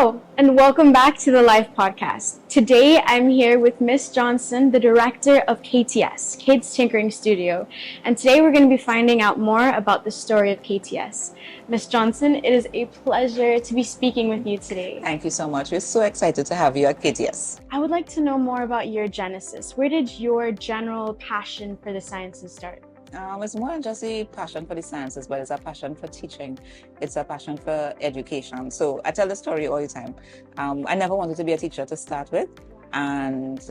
Hello, and welcome back to the Life Podcast. Today, I'm here with Miss Johnson, the director of KTS, Kids Tinkering Studio, and today we're going to be finding out more about the story of KTS. Miss Johnson, it is a pleasure to be speaking with you today. Thank you so much. We're so excited to have you at KTS. I would like to know more about your genesis. Where did your general passion for the sciences start? It's more than just a passion for the sciences, but it's a passion for teaching. It's a passion for education. So I tell the story all the time. I never wanted to be a teacher to start with. And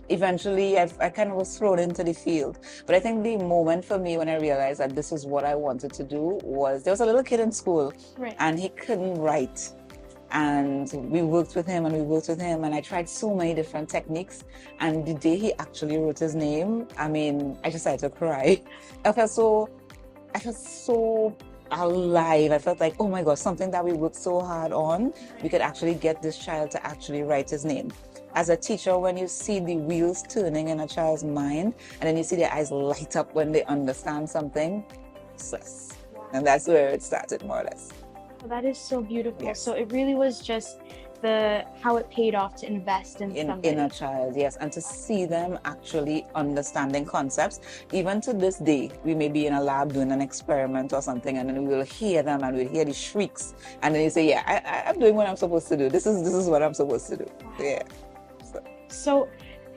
eventually I kind of was thrown into the field. But I think the moment for me when I realized that this is what I wanted to do was there was a little kid in school and he couldn't write. And we worked with him and I tried so many different techniques. And the day he actually wrote his name, I just started to cry. I felt so alive. I felt like, oh my God, something that we worked so hard on, we could actually get this child to actually write his name. As a teacher, when you see the wheels turning in a child's mind, and then you see their eyes light up when they understand something, success. And that's where it started, more or less. Well, that is so beautiful. Yes. So it really was just how it paid off to invest in somebody. In a child, yes, and to see them actually understanding concepts. Even to this day, we may be in a lab doing an experiment or something, and then we will hear them and we'll hear the shrieks, and then you say, yeah, I'm doing what I'm supposed to do. This is what I'm supposed to do. Wow. Yeah. So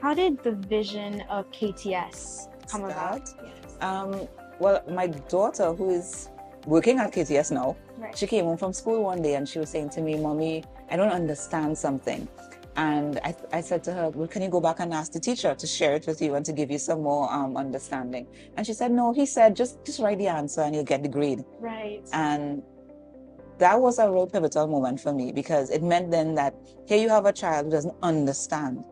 how did the vision of KTS come about? Yes. Well, my daughter, who is working at KTS now, she came home from school one day and she was saying to me, Mommy, I don't understand something. And I said to her, well, can you go back and ask the teacher to share it with you and to give you some more understanding? And she said, no, he said, just write the answer and you'll get the grade. Right. And that was a real pivotal moment for me, because it meant then that here you have a child who doesn't understand,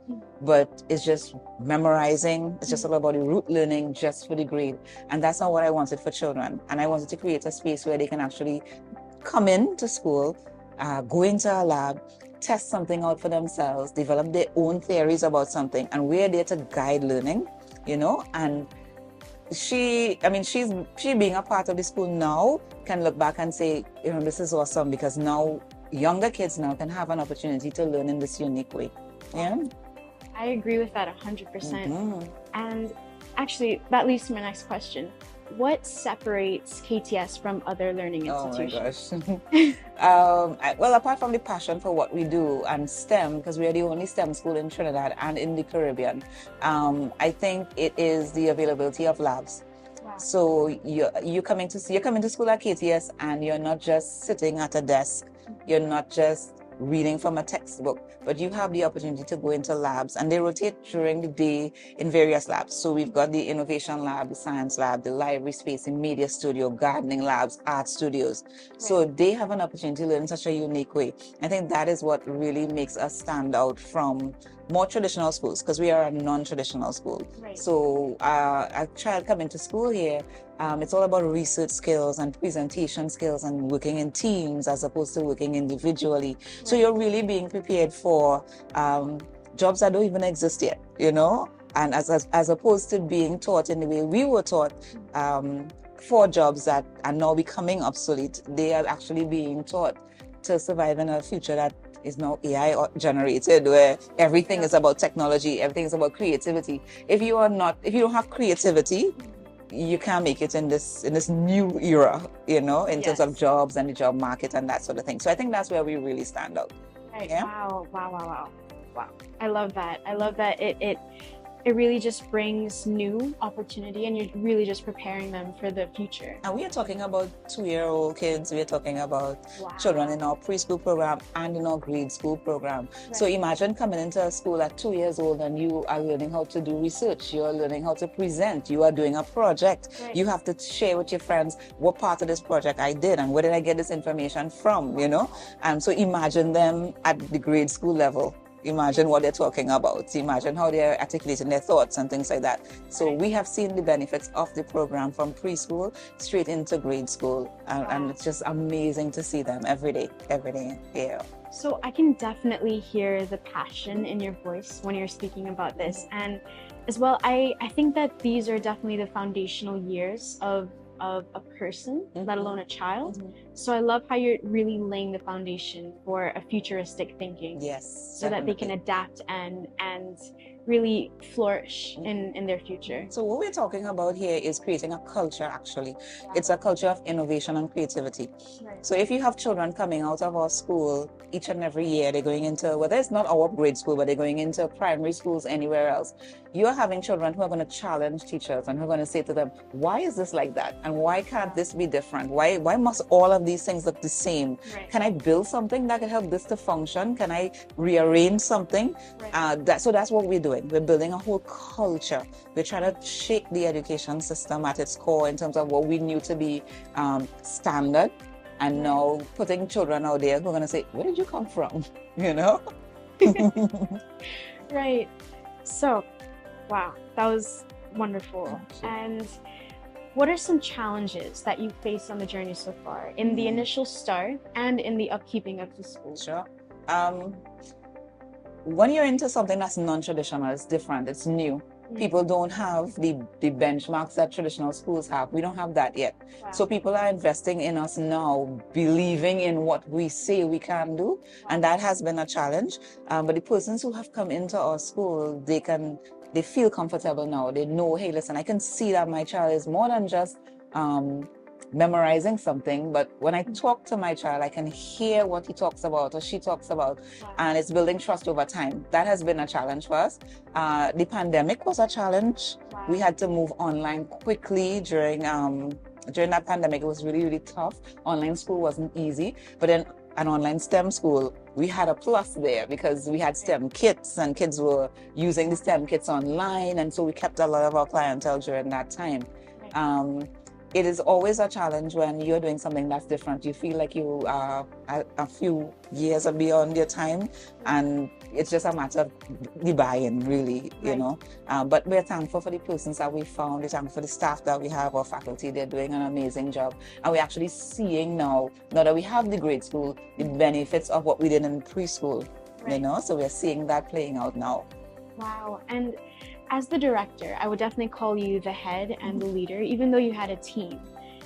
but it's just memorizing. It's just all about the rote learning just for the grade. And that's not what I wanted for children. And I wanted to create a space where they can actually come into school, go into a lab, test something out for themselves, develop their own theories about something, and we're there to guide learning, and she being a part of the school now can look back and say, this is awesome, because now younger kids now can have an opportunity to learn in this unique way. Yeah, I agree with that 100%. And actually, that leads to my next question. What separates KTS from other learning institutions? Oh my gosh. Well, apart from the passion for what we do and STEM, because we are the only STEM school in Trinidad and in the Caribbean, I think it is the availability of labs. Wow. So you're coming to school at KTS and you're not just sitting at a desk. You're not just reading from a textbook, but you have the opportunity to go into labs, and they rotate during the day in various labs. So we've got the innovation lab, the science lab, the library space, the media studio, gardening labs, art studios. So they have an opportunity to learn in such a unique way. I think that is what really makes us stand out from more traditional schools, because we are a non-traditional school. So a child coming to school here, it's all about research skills and presentation skills and working in teams as opposed to working individually. So you're really being prepared for jobs that don't even exist yet, and as opposed to being taught in the way we were taught for jobs that are now becoming obsolete. They are actually being taught to survive in a future that is now AI generated, where everything is about technology, everything is about creativity. If you don't have creativity, you can't make it in this new era, in terms of jobs and the job market and that sort of thing. So I think that's where we really stand out. Right. Yeah? Wow. I love that. It really just brings new opportunity, and you're really just preparing them for the future. And we are talking about 2-year-old kids. We are talking about children in our preschool program and in our grade school program. So imagine coming into a school at 2 years old and you are learning how to do research. You are learning how to present. You are doing a project. You have to share with your friends what part of this project I did and where did I get this information from, And so imagine them at the grade school level. Imagine what they're talking about. Imagine how they're articulating their thoughts and things like that. So we have seen the benefits of the program from preschool straight into grade school. And it's just amazing to see them every day. Yeah. So I can definitely hear the passion in your voice when you're speaking about this. And as well, I think that these are definitely the foundational years of of a person, let Mhm. alone a child. Mhm. So I love how you're really laying the foundation for a futuristic thinking, Yes, so that they can definitely. adapt and really flourish Mhm. in their future. So what we're talking about here is creating a culture, actually. Yeah. It's a culture of innovation and creativity. Right. So if you have children coming out of our school each and every year, they're going into, whether it's not our grade school, but they're going into primary schools anywhere else, you're having children who are going to challenge teachers and who are going to say to them, why is this like that? And why can't this be different? Why must all of these things look the same? Right. Can I build something that can help this to function? Can I rearrange something? Right. So that's what we're doing. We're building a whole culture. We're trying to shake the education system at its core in terms of what we knew to be standard, and now putting children out there who are going to say, where did you come from? You know? Right. So, wow, that was wonderful. And what are some challenges that you faced on the journey so far, in the initial start and in the upkeeping of the school? Sure. When you're into something that's non-traditional, it's different, it's new. People don't have the benchmarks that traditional schools have. We don't have that yet. Wow. So people are investing in us now, believing in what we say we can do. And that has been a challenge. But the persons who have come into our school, they feel comfortable now. They know, hey, listen, I can see that my child is more than just memorizing something, but when I talk to my child, I can hear what he talks about or she talks about, and it's building trust over time. That has been a challenge for us. The pandemic was a challenge. We had to move online quickly during that pandemic. It was really, really tough. Online school wasn't easy, but then an online STEM school, we had a plus there because we had STEM kits and kids were using the STEM kits online, and so we kept a lot of our clientele during that time. It is always a challenge when you're doing something that's different. You feel like you are a few years beyond your time, and it's just a matter of the buy-in, really, you know. But we're thankful for the persons that we found. We're thankful for the staff that we have, our faculty. They're doing an amazing job. And we're actually seeing now that we have the grade school, the benefits of what we did in preschool, you know. So we're seeing that playing out now. Wow. And as the director, I would definitely call you the head and the leader, even though you had a team.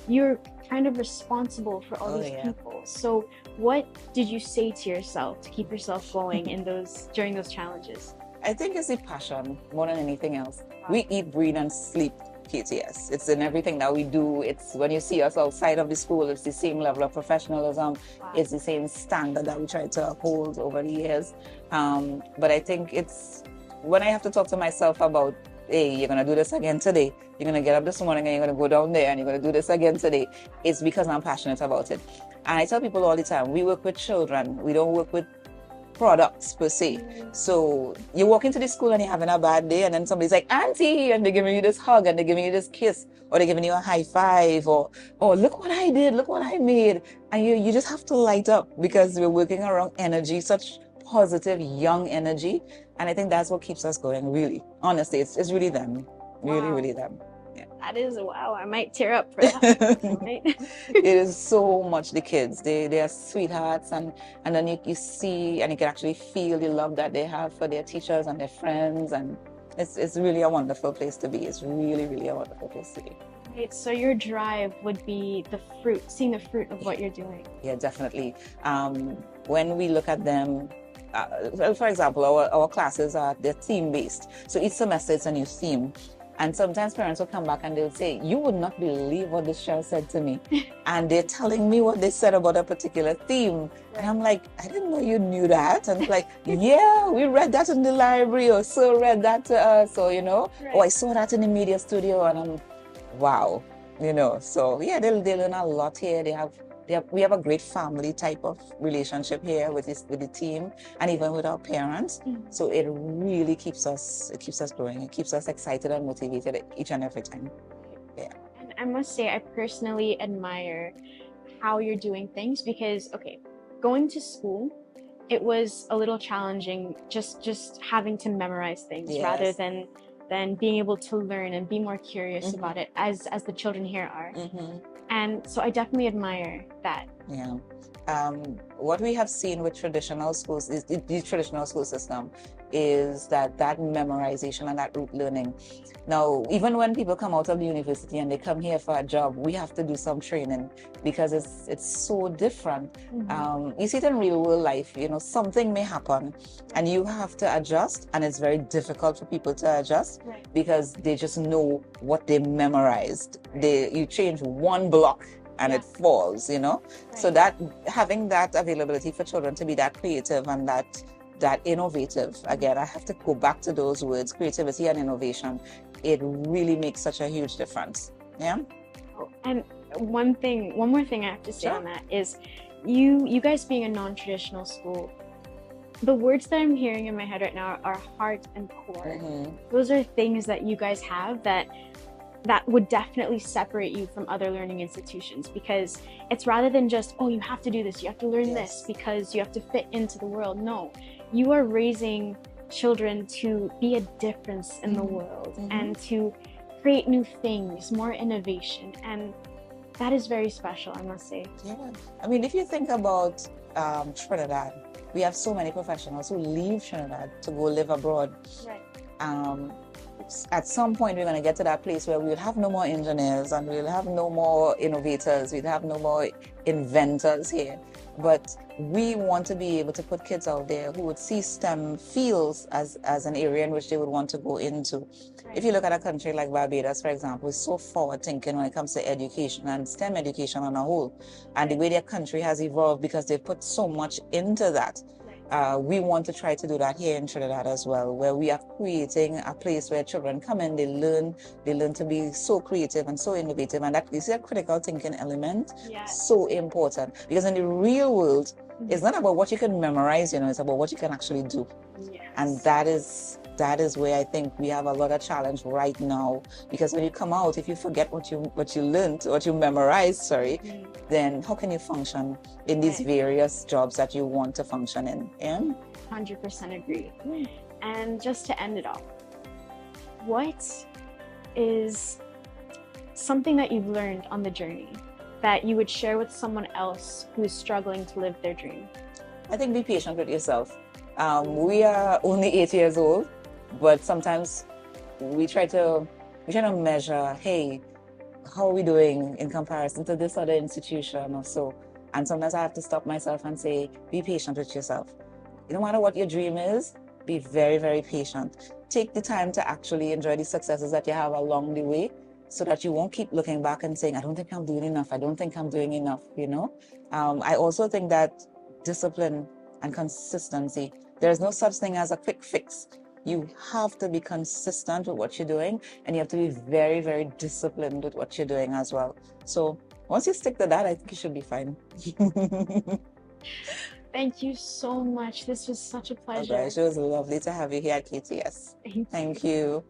You're kind of responsible for all these people. So what did you say to yourself to keep yourself going during those challenges? I think it's the passion more than anything else. We eat, breathe, and sleep KTS. It's in everything that we do. It's when you see us outside of the school, it's the same level of professionalism. It's the same standard that we try to uphold over the years. But I think it's when I have to talk to myself about, hey, you're going to do this again today. You're going to get up this morning and you're going to go down there and you're going to do this again today. It's because I'm passionate about it. And I tell people all the time, we work with children. We don't work with products per se. So you walk into the school and you're having a bad day, and then somebody's like, Auntie, and they're giving you this hug and they're giving you this kiss, or they're giving you a high five, or, oh, look what I did, look what I made. And you just have to light up because we're working around energy, such positive, young energy. And I think that's what keeps us going, really. Honestly, it's really them. Really, really them. Yeah. That is, wow, I might tear up for that. It is so much the kids. They are sweethearts, and then you see and you can actually feel the love that they have for their teachers and their friends, and it's really a wonderful place to be. It's really, really a wonderful place to be. Right, so your drive would be seeing the fruit of what you're doing. Yeah, definitely. When we look at them, for example, our classes they're theme-based. So each semester it's a new theme. And sometimes parents will come back and they'll say, you would not believe what this child said to me. And they're telling me what they said about a particular theme. And I'm like, I didn't know you knew that. And like, yeah, we read that in the library, or so read that to us, or, you know, oh, I saw that in the media studio, and I'm, wow, you know. So yeah, they learn a lot here. We have a great family type of relationship here with the team and even with our parents. So it really keeps us growing. It keeps us excited and motivated each and every time. Yeah. And I must say, I personally admire how you're doing things because, okay, going to school, it was a little challenging just having to memorize things rather than being able to learn and be more curious about it as the children here are. And so I definitely admire that. Yeah. What we have seen with traditional schools is the traditional school system is that memorization and that rote learning. Now, even when people come out of the university and they come here for a job, we have to do some training because it's so different. You see it in real world life, something may happen and you have to adjust, and it's very difficult for people to adjust because they just know what they memorized. You change one block and it falls, So that having that availability for children to be that creative and that innovative, again, I have to go back to those words, creativity and innovation. It really makes such a huge difference. Yeah. And one more thing I have to say on that is you guys being a non-traditional school, the words that I'm hearing in my head right now are heart and core. Those are things that you guys have that would definitely separate you from other learning institutions, because it's rather than just, oh, you have to do this, you have to learn this because you have to fit into the world. No, you are raising children to be a difference in the world and to create new things, more innovation, and that is very special, I must say. Yeah, I mean, if you think about Trinidad, we have so many professionals who leave Trinidad to go live abroad. At some point, we're going to get to that place where we'll have no more engineers and we'll have no more innovators, we'll have no more inventors here. But we want to be able to put kids out there who would see STEM fields as an area in which they would want to go into. If you look at a country like Barbados, for example, it's so forward thinking when it comes to education and STEM education on a whole. And the way their country has evolved because they've put so much into that. We want to try to do that here in Trinidad as well, where we are creating a place where children come in, they learn to be so creative and so innovative, and that is a critical thinking element, so important. Because in the real world, it's not about what you can memorize, it's about what you can actually do. And that is where I think we have a lot of challenge right now, because when you come out, if you forget what you learned, what you memorized, then how can you function in these various jobs that you want to function in? 100% agree. And just to end it off, what is something that you've learned on the journey that you would share with someone else who's struggling to live their dream? I think be patient with yourself. We are only 8 years old, but sometimes we try to measure, hey, how are we doing in comparison to this other institution or so? And sometimes I have to stop myself and say, be patient with yourself. No matter what your dream is, be very, very patient. Take the time to actually enjoy the successes that you have along the way, so that you won't keep looking back and saying, I don't think I'm doing enough. I don't think I'm doing enough, I also think that discipline and consistency, there's no such thing as a quick fix. You have to be consistent with what you're doing, and you have to be very, very disciplined with what you're doing as well. So once you stick to that, I think you should be fine. Thank you so much. This was such a pleasure. Okay, it was lovely to have you here at KTS. Thank you.